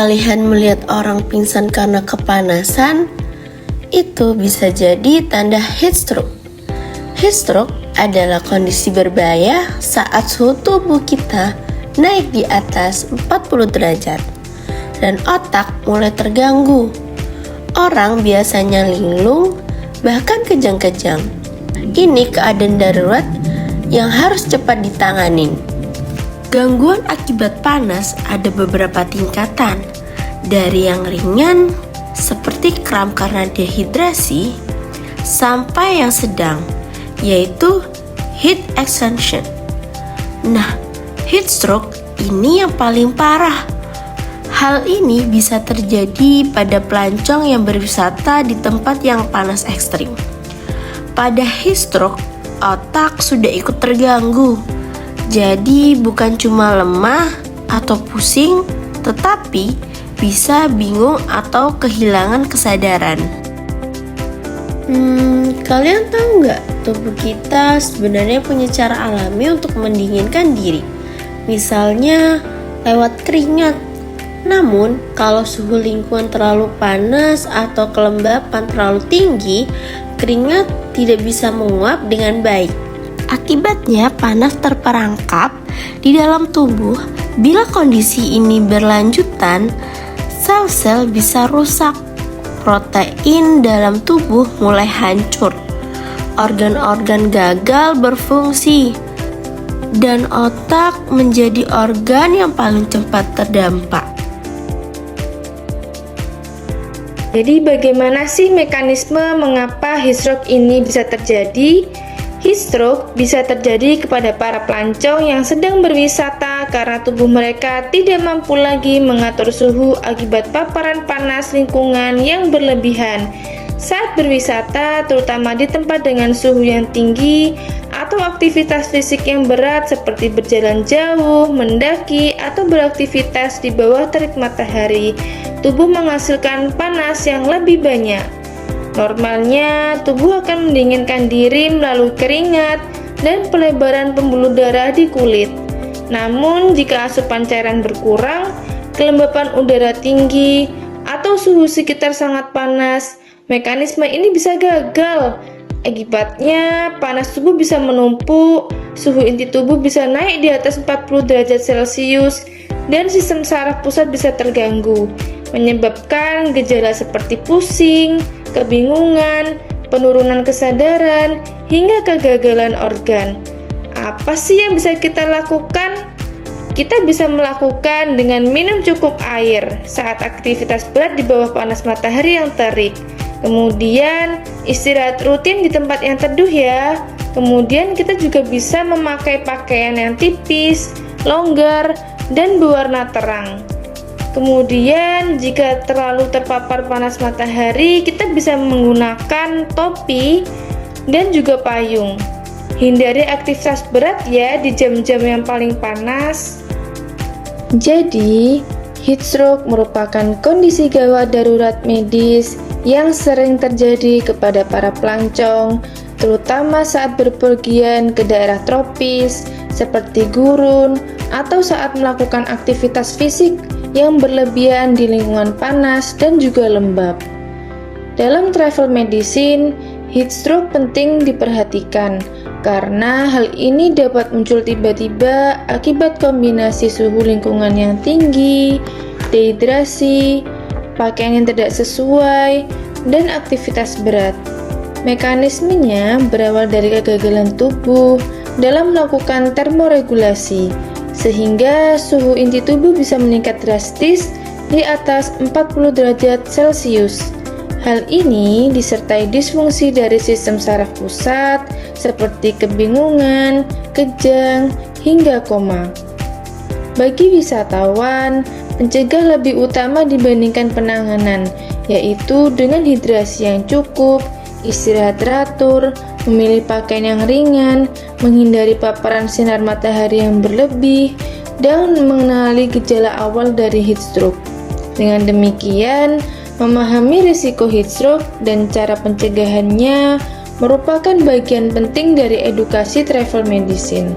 kalian melihat orang pingsan karena kepanasan, itu bisa jadi tanda heat stroke. Heat stroke adalah kondisi berbahaya saat suhu tubuh kita naik di atas 40 derajat dan otak mulai terganggu. Orang biasanya linglung, bahkan kejang-kejang. Ini keadaan darurat yang harus cepat ditangani. Gangguan akibat panas ada beberapa tingkatan, dari yang ringan seperti kram karena dehidrasi sampai yang sedang, yaitu heat exhaustion. Nah, heat stroke ini yang paling parah. Hal ini bisa terjadi pada pelancong yang berwisata di tempat yang panas ekstrim. Pada heat stroke, otak sudah ikut terganggu. Jadi bukan cuma lemah atau pusing, tetapi bisa bingung atau kehilangan kesadaran. Kalian tahu nggak, tubuh kita sebenarnya punya cara alami untuk mendinginkan diri. Misalnya lewat keringat. Namun, kalau suhu lingkungan terlalu panas atau kelembapan terlalu tinggi, keringat tidak bisa menguap dengan baik. Akibatnya, panas terperangkap di dalam tubuh. Bila kondisi ini berlanjutan, sel-sel bisa rusak, protein dalam tubuh mulai hancur, organ-organ gagal berfungsi, dan otak menjadi organ yang paling cepat terdampak. Jadi bagaimana sih mekanisme mengapa heat stroke ini bisa terjadi? Heat stroke bisa terjadi kepada para pelancong yang sedang berwisata karena tubuh mereka tidak mampu lagi mengatur suhu akibat paparan panas lingkungan yang berlebihan. Saat berwisata, terutama di tempat dengan suhu yang tinggi atau aktivitas fisik yang berat seperti berjalan jauh, mendaki, atau beraktivitas di bawah terik matahari, tubuh menghasilkan panas yang lebih banyak. Normalnya, tubuh akan mendinginkan diri melalui keringat dan pelebaran pembuluh darah di kulit. Namun, jika asupan cairan berkurang, kelembapan udara tinggi, atau suhu sekitar sangat panas, mekanisme ini bisa gagal. Akibatnya, panas tubuh bisa menumpuk, suhu inti tubuh bisa naik di atas 40 derajat Celcius, dan sistem saraf pusat bisa terganggu, menyebabkan gejala seperti pusing, kebingungan, penurunan kesadaran, hingga kegagalan organ. Apa sih yang bisa kita lakukan? Kita bisa melakukan dengan minum cukup air saat aktivitas berat di bawah panas matahari yang terik. Kemudian istirahat rutin di tempat yang teduh ya. Kemudian kita juga bisa memakai pakaian yang tipis, longgar, dan berwarna terang. Kemudian jika terlalu terpapar panas matahari, kita bisa menggunakan topi dan juga payung. Hindari aktivitas berat ya di jam-jam yang paling panas. Jadi, heat stroke merupakan kondisi gawat darurat medis yang sering terjadi kepada para pelancong, terutama saat berpergian ke daerah tropis seperti gurun atau saat melakukan aktivitas fisik yang berlebihan di lingkungan panas dan juga lembab. Dalam travel medicine, heat stroke penting diperhatikan karena hal ini dapat muncul tiba-tiba akibat kombinasi suhu lingkungan yang tinggi, dehidrasi, pakaian yang tidak sesuai, dan aktivitas berat. Mekanismenya berawal dari kegagalan tubuh dalam melakukan termoregulasi, sehingga suhu inti tubuh bisa meningkat drastis di atas 40 derajat Celcius. Hal ini disertai disfungsi dari sistem saraf pusat seperti kebingungan, kejang, hingga koma. Bagi wisatawan, pencegah lebih utama dibandingkan penanganan, yaitu dengan hidrasi yang cukup, istirahat teratur, memilih pakaian yang ringan, menghindari paparan sinar matahari yang berlebih, dan mengenali gejala awal dari heat stroke. Dengan demikian, memahami risiko heat stroke dan cara pencegahannya merupakan bagian penting dari edukasi travel medicine,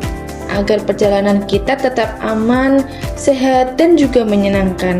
agar perjalanan kita tetap aman, sehat, dan juga menyenangkan.